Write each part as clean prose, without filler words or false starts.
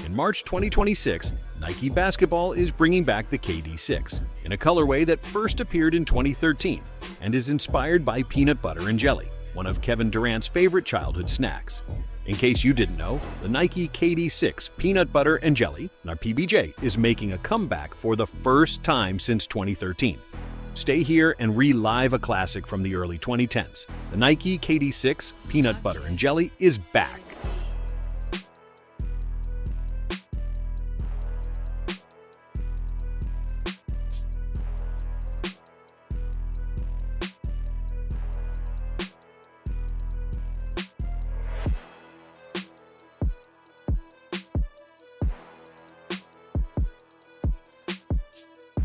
In March 2026, Nike Basketball is bringing back the KD6 in a colorway that first appeared in 2013 and is inspired by peanut butter and jelly, one of Kevin Durant's favorite childhood snacks. In case you didn't know, the Nike KD6 Peanut Butter and Jelly, or PBJ, is making a comeback for the first time since 2013. Stay here and relive a classic from the early 2010s. The Nike KD6 Peanut Butter and Jelly is back.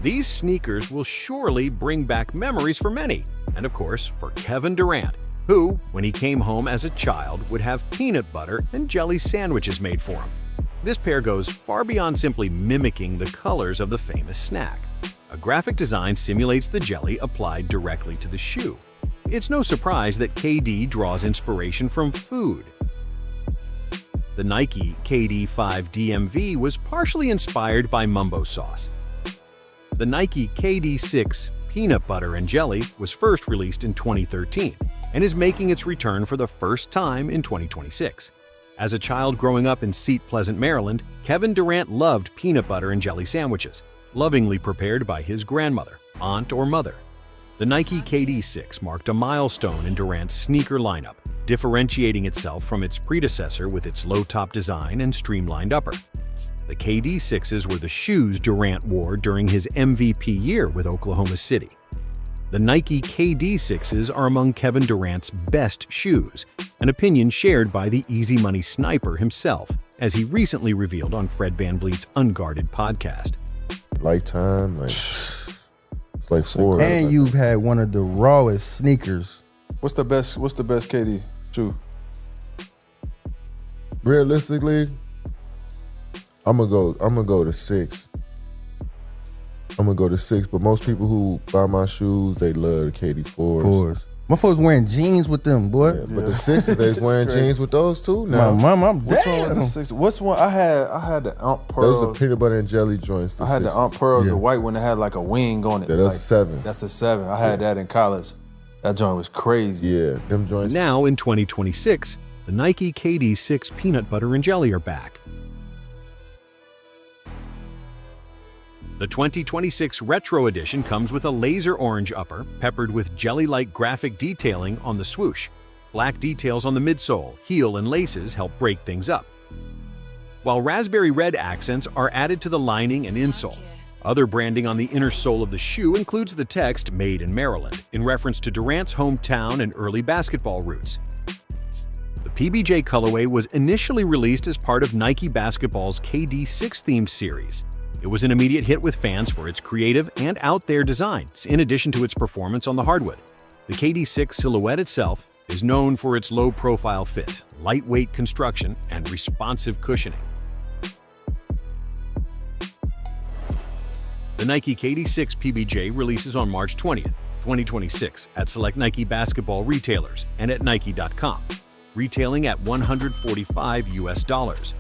These sneakers will surely bring back memories for many, and of course for Kevin Durant, who, when he came home as a child, would have peanut butter and jelly sandwiches made for him. This pair goes far beyond simply mimicking the colors of the famous snack. A graphic design simulates the jelly applied directly to the shoe. It's no surprise that KD draws inspiration from food. The Nike KD5 DMV was partially inspired by mumbo sauce. The Nike KD6 Peanut Butter and Jelly was first released in 2013 and is making its return for the first time in 2026. As a child growing up in Seat Pleasant, Maryland, Kevin Durant loved peanut butter and jelly sandwiches, lovingly prepared by his grandmother, aunt, or mother. The Nike KD6 marked a milestone in Durant's sneaker lineup, differentiating itself from its predecessor with its low-top design and streamlined upper. The KD6s were the shoes Durant wore during his MVP year with Oklahoma City. The Nike KD6s are among Kevin Durant's best shoes, an opinion shared by the Easy Money sniper himself, as he recently revealed on Fred VanVleet's Unguarded podcast. Lifetime, it's like four. And you've had one of the rawest sneakers. What's the best KD shoe? Realistically, I'm gonna go to 6. I'm gonna go to 6, but most people who buy my shoes, they love the KD4s. My folks wearing jeans with them, boy. Yeah, but the 6s, they's wearing jeans with those too now. My mom, I'm Which one was damn. the 6? What's one? I had the Aunt Pearls. Those are peanut butter and jelly joints. I had the Aunt Pearls, the white one that had like a wing on it. Yeah, that's like, 7. That's the 7. I had that in college. That joint was crazy. Yeah, them joints. Now in 2026, the Nike KD6 Peanut Butter and Jelly are back. The 2026 Retro Edition comes with a laser orange upper, peppered with jelly-like graphic detailing on the swoosh. Black details on the midsole, heel, and laces help break things up, while raspberry red accents are added to the lining and insole. Other branding on the inner sole of the shoe includes the text "Made in Maryland," in reference to Durant's hometown and early basketball roots. The PBJ colorway was initially released as part of Nike Basketball's KD6-themed series. It was an immediate hit with fans for its creative and out-there designs, in addition to its performance on the hardwood. The KD6 silhouette itself is known for its low-profile fit, lightweight construction, and responsive cushioning. The Nike KD6 PBJ releases on March 20th, 2026 at select Nike basketball retailers and at Nike.com, retailing at $145 US.